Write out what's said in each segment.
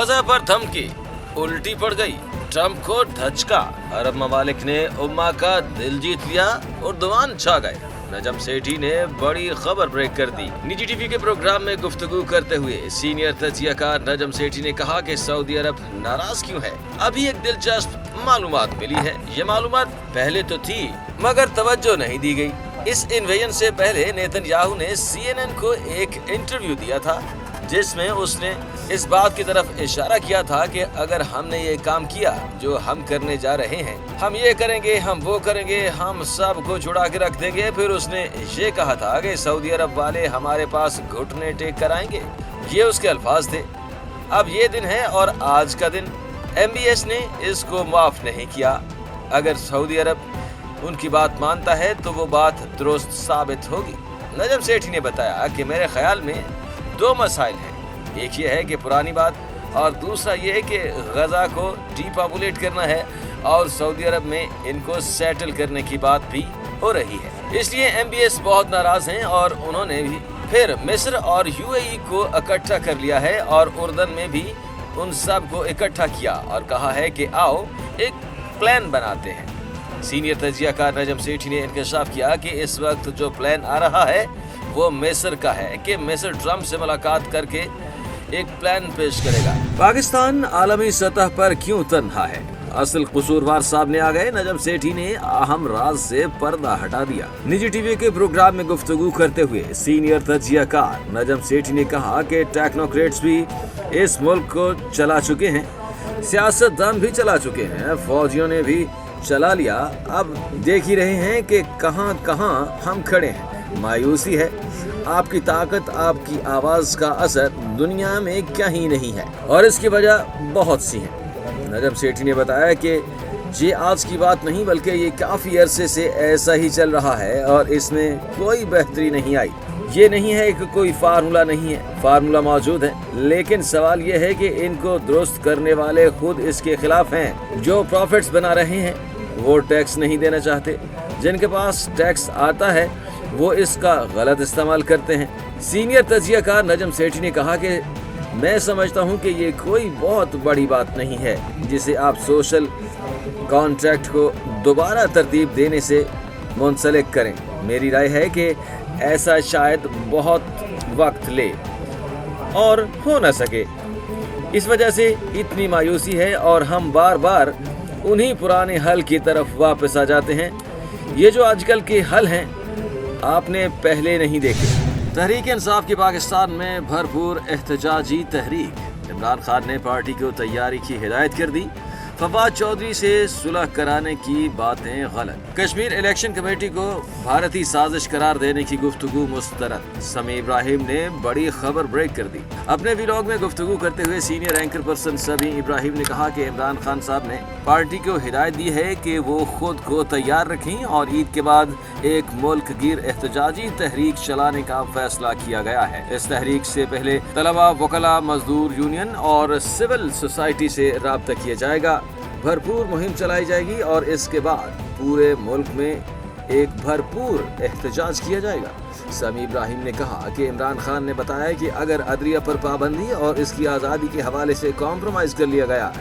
गजा पर धमकी, उल्टी पड़ गई, ट्रंप को धचका, अरब ममालिक ने उम्मा का दिल जीत लिया, उर्दुआन छा गए। नजम सेठी ने बड़ी खबर ब्रेक कर दी। निजी टीवी के प्रोग्राम में गुफ्तगू करते हुए सीनियर तजियाकार नजम सेठी ने कहा कि सऊदी अरब नाराज क्यों है। अभी एक दिलचस्प मालूमात मिली है। ये मालूमात पहले तो थी मगर तवज्जो नहीं दी गई। इस इन्वेजन से पहले नेतन्याहू ने CNN को एक इंटरव्यू दिया था जिसमें उसने इस बात की तरफ इशारा किया था कि अगर हमने ये काम किया जो हम करने जा रहे हैं, हम ये करेंगे, हम वो करेंगे, हम सब को छुड़ा के रख देंगे। फिर उसने ये कहा था कि सऊदी अरब वाले हमारे पास घुटने टेक कर आएंगे। ये उसके अल्फाज थे। अब ये दिन है और आज का दिन MBS ने इसको माफ नहीं किया। अगर सऊदी अरब उनकी बात मानता है तो वो बात दुरुस्त साबित होगी। नजम सेठी ने बताया कि मेरे ख्याल में दो मसाइल हैं। एक ये है कि पुरानी बात और दूसरा ये है कि गजा को डीपॉपुलेट करना है और सऊदी अरब में इनको सेटल करने की बात भी हो रही है। इसलिए MBS बहुत नाराज हैं और उन्होंने भी फिर मिस्र और UAE को इकट्ठा कर लिया है और उर्दन में भी उन सब को इकट्ठा किया और कहा है कि आओ एक प्लान बनाते हैं। सीनियर तजियाकार नजम सेठी ने इंकशाफ किया कि इस वक्त जो प्लान आ रहा है वो मिस्र का है कि मिस्र ट्रंप से मुलाकात करके एक प्लान पेश करेगा। पाकिस्तान आलमी सतह पर क्यों तन्हा है, असल कसूरवार सामने आ गए। नजम सेठी ने अहम राज से पर्दा हटा दिया। निजी टीवी के प्रोग्राम में गुफ्तगू करते हुए सीनियर तजियाकार नजम सेठी ने कहा कि टेक्नोक्रेट्स भी इस मुल्क को चला चुके हैं, सियासतदान भी चला चुके हैं, फौजियों ने भी चला लिया। अब देख ही रहे हैं कि कहां कहां हम खड़े हैं। मायूसी है, आपकी ताकत, आपकी आवाज का असर दुनिया में कहीं नहीं है और इसकी वजह बहुत सी है। नजम सेठी ने बताया कि ये आज की बात नहीं बल्कि ये काफी अरसे से ऐसा ही चल रहा है और इसमें कोई बेहतरी नहीं आई। ये नहीं है कि कोई फार्मूला नहीं है, फार्मूला मौजूद है, लेकिन सवाल ये है कि इनको दुरुस्त करने वाले खुद इसके खिलाफ हैं। जो प्रॉफिट्स बना रहे हैं वो टैक्स नहीं देना चाहते, जिनके पास टैक्स आता है वो इसका गलत इस्तेमाल करते हैं। सीनियर तजियाकार नजम सेठी ने कहा कि मैं समझता हूं कि ये कोई बहुत बड़ी बात नहीं है जिसे आप सोशल कॉन्ट्रैक्ट को दोबारा तरतीब देने से मुंसलिक करें। मेरी राय है कि ऐसा शायद बहुत वक्त ले और हो न सके। इस वजह से इतनी मायूसी है और हम बार बार उन्हीं पुराने हल की तरफ वापस आ जाते हैं। ये जो आजकल के हल हैं आपने पहले नहीं देखे। तहरीक इंसाफ की पाकिस्तान में भरपूर एहतजाजी तहरीक। इमरान खान ने पार्टी को तैयारी की हिदायत कर दी। फवाद चौधरी से सुलह कराने की बातें गलत। कश्मीर इलेक्शन कमेटी को भारतीय साजिश करार देने की गुफ्तगू मुस्तरद। समी इब्राहिम ने बड़ी खबर ब्रेक कर दी। अपने व्लॉग में गुफ्तगू करते हुए सीनियर एंकर पर्सन समी इब्राहिम ने कहा कि इमरान खान साहब ने पार्टी को हिदायत दी है कि वो खुद को तैयार रखें और ईद के बाद एक मुल्क गिर एहतजाजी तहरीक चलाने का फैसला किया गया है। इस तहरीक से पहले तलबा, वकला, मजदूर यूनियन और सिविल सोसाइटी से राब्ता किया जाएगा। भरपूर मुहिम चलाई जाएगी और इसके बाद पूरे मुल्क में एक भरपूर एहतजाज किया जाएगा। समी इब्राहिम ने कहा कि इमरान खान ने बताया कि अगर अदलिया पर पाबंदी और इसकी आज़ादी के हवाले से कॉम्प्रोमाइज़ कर लिया गया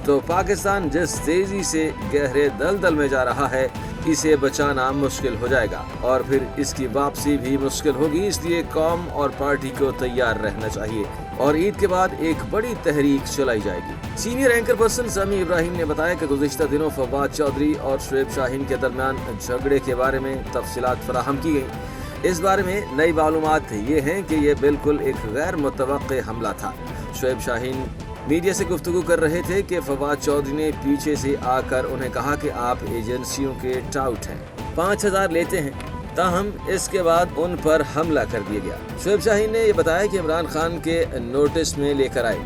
तो पाकिस्तान जिस तेज़ी से गहरे दलदल में जा रहा है इसे बचाना मुश्किल हो जाएगा और फिर इसकी वापसी भी मुश्किल होगी। इसलिए कौम और पार्टी को तैयार रहना चाहिए और ईद के बाद एक बड़ी तहरीक चलाई जाएगी। सीनियर एंकर पर्सन समी इब्राहिम ने बताया कि गुज़िश्ता दिनों फवाद चौधरी और शुएब शाहीन के दरमियान झगड़े के बारे में तफसीलात फराहम की गई। इस बारे में नई मालूमात ये हैं कि ये बिल्कुल एक गैर मुतवक्के हमला था। शुएब शाहीन मीडिया से गुफ्तगू कर रहे थे कि फवाद चौधरी ने पीछे से आकर उन्हें कहा कि आप एजेंसियों के टाउट हैं, 5000 लेते हैं। ताहम इसके बाद उन पर हमला कर दिया गया। शुएब शाहीन ने यह बताया कि इमरान खान के नोटिस में लेकर आए।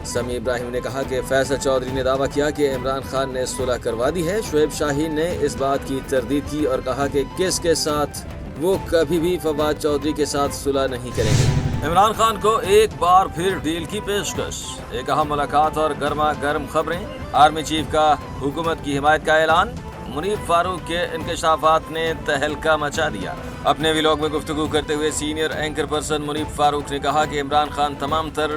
समी इब्राहिम ने कहा कि फैसल चौधरी ने दावा किया कि इमरान खान ने सुलह करवा दी है। शुएब शाहीन ने इस बात की तरदीद की और कहा कि किसके साथ वो कभी भी फवाद चौधरी के साथ सुलह नहीं करेंगे। इमरान खान को एक बार फिर डील की पेशकश, एक अहम मुलाकात और गर्मा गर्म खबरें, आर्मी चीफ का हुकूमत की हिमायत का ऐलान, मुनीफ फारूक के इंकशाफात ने तहलका मचा दिया। अपने व्लॉग में गुफ्तगू करते हुए senior anchor person Munif Farooq ने कहा कि इमरान खान तमाम तर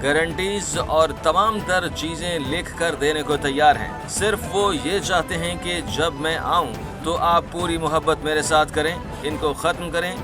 गारंटीज और तमाम तर चीजें लिख कर देने को तैयार हैं। सिर्फ वो ये चाहते हैं कि जब मैं आऊं तो आप पूरी मोहब्बत मेरे साथ करें, इनको ख़त्म करें,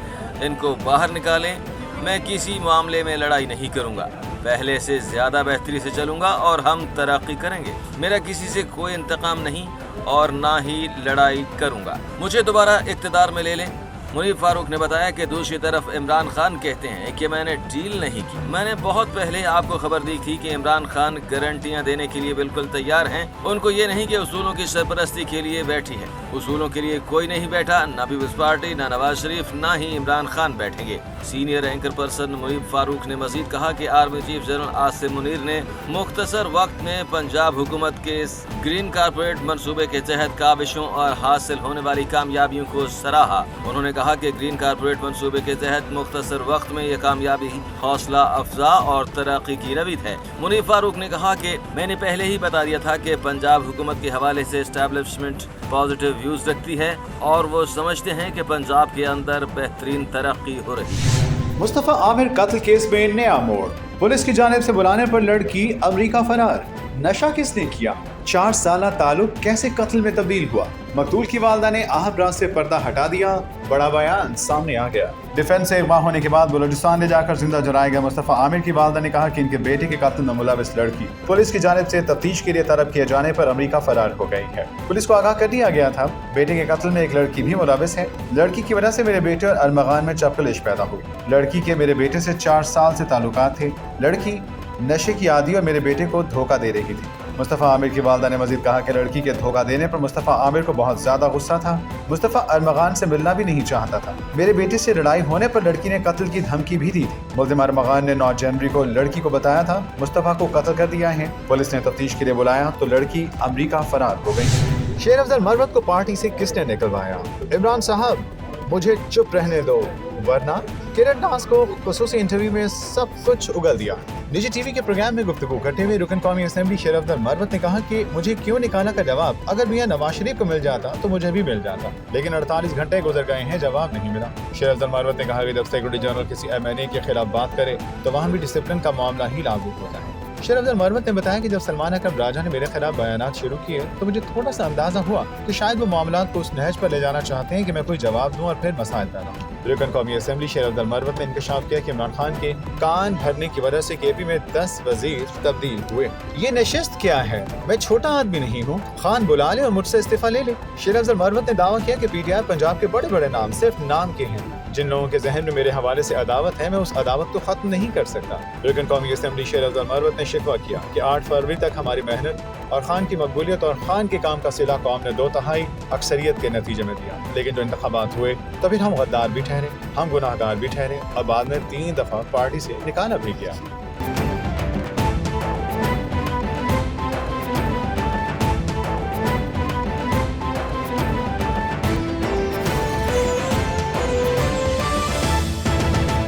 इनको बाहर निकालें। मैं किसी मामले में लड़ाई नहीं करूंगा, पहले से ज़्यादा बेहतरी से चलूंगा और हम तरक्की करेंगे। मेरा किसी से कोई इंतकाम नहीं और ना ही लड़ाई करूंगा। मुझे दोबारा इक़्तिदार में ले लें। मुनीफ फारूक ने बताया कि दूसरी तरफ इमरान खान कहते हैं कि मैंने डील नहीं की। मैंने बहुत पहले आपको खबर दी थी कि इमरान खान गारंटियां देने के लिए बिल्कुल तैयार हैं। उनको ये नहीं कि उसूलों की सरपरस्ती के लिए बैठी है। उसूलों के लिए कोई नहीं बैठा, ना पीपल्स पार्टी, ना नवाज शरीफ, ना ही इमरान खान बैठेंगे। Senior anchor person Munif Farooq ने मजीद कहा कि army chief general Asim Munir ने मुख्तसर वक्त में पंजाब हुकूमत के ग्रीन कारपोरेट मंसूबे के तहत काबिशों और हासिल होने वाली कामयाबियों को सराहा। उन्होंने कहा कि ग्रीन कारपोरेट मंसूबे के तहत मुख्तसर वक्त में ये कामयाबी हौसला अफजा और तरक्की की रवीद है। मुनीफ फारूक ने कहा कि मैंने पहले ही बता दिया था कि पंजाब हुकूमत के हवाले से एस्टैब्लिशमेंट पॉजिटिव व्यूज रखती है और वो समझते हैं कि पंजाब के अंदर बेहतरीन तरक्की हो रही है। मुस्तफा आमिर कत्ल केस में नया मोड़, पुलिस की जानिब से बुलाने पर लड़की अमेरिका फरार। नशा किसने किया? 4 साल ताल्लुक कैसे कत्ल में तब्दील हुआ? मकतूल की वालदा ने आहब राज से पर्दा हटा दिया, बड़ा बयान सामने आ गया। डिफेंस से अगवा होने के बाद बलूचिस्तान ले जाकर जिंदा जलाया गया मुस्तफा आमिर की वालदा ने कहा कि इनके बेटे के कत्ल में मुलविस लड़की पुलिस की जानिब से तफ्तीश के लिए तलब किए जाने पर अमेरिका फरार हो गई है। पुलिस को आगाह कर दिया गया था बेटे के कत्ल में एक लड़की भी मुलविस है। लड़की की वजह से मेरे बेटे और अरमगान में चपकलिश पैदा हुई। लड़की के मेरे बेटे से 4 साल से ताल्लुकात थे। लड़की नशे की आदी और मेरे बेटे को धोखा दे रही थी। मुस्तफा आमिर की वालदा ने मजीद कहा कि लड़की के धोखा देने पर मुस्तफा आमिर को बहुत ज्यादा गुस्सा था। मुस्तफा अरमगान से मिलना भी नहीं चाहता था। मेरे बेटे से लड़ाई होने पर लड़की ने कत्ल की धमकी भी दी थी। मुल्ज़िम अरमगान ने 9 जनवरी को लड़की को बताया था मुस्तफा को कत्ल कर दिया है। पुलिस ने तफ्तीश के लिए बुलाया तो लड़की अमेरिका फरार हो गई। शेर अफजल मरवत को पार्टी से किसने निकलवाया? इमरान साहब मुझे चुप रहने दो वरना किरण दास को खुसूसी इंटरव्यू में सब कुछ उगल दिया। निजी टीवी के प्रोग्राम में गुफ्तगू करते हुए रुकन कौमी असेंबली शेर अफजल मरवत ने कहा कि मुझे क्यों निकाला का जवाब अगर मियां नवाज शरीफ को मिल जाता तो मुझे भी मिल जाता, लेकिन 48 घंटे गुजर गए हैं, जवाब नहीं मिला। शेर अफजल मरवत ने कहा कि जब सिक्योरिटी जनरल किसी MNA के खिलाफ बात करे तो वहाँ भी डिसिप्लिन का मामला ही लागू होता है। शेर अफजल मरवत ने बताया कि जब सलमान अकरम राजा ने मेरे खिलाफ बयानात शुरू किए तो मुझे थोड़ा सा अंदाजा हुआ कि शायद वो मामला को उस नहज पर ले जाना चाहते हैं कि मैं कोई जवाब दूं और फिर मसाइल पैदा हों। रुकन कौमी असेंबली शेर अफजल मरवत ने इंकशाफ किया कि इमरान खान के कान भरने की वजह से KP में 10 वजीर तब्दील हुए। ये नशिस्त क्या है? मैं छोटा आदमी नहीं हूँ, खान बुला ले और मुझसे इस्तीफा ले ले। शेर अफजल मरवत ने दावा किया कि PTI पंजाब के बड़े बड़े नाम सिर्फ नाम के हैं। जिन लोगों के जहन में मेरे हवाले से अदावत है मैं उस अदावत को खत्म नहीं कर सकता। रुकन कौमी असेंबली शेर अफजल मरवत ने शिकवा किया कि 8 फरवरी तक हमारी मेहनत और खान की मकबूलियत और खान के काम का सिला कौम ने 2/3 अक्सरियत के नतीजे में दिया, लेकिन जो इंतखाबात हुए तो फिर हम गद्दार भी ठहरे, हम गुनाहगार भी ठहरे और बाद में 3 दफा पार्टी से निकाला भी गया।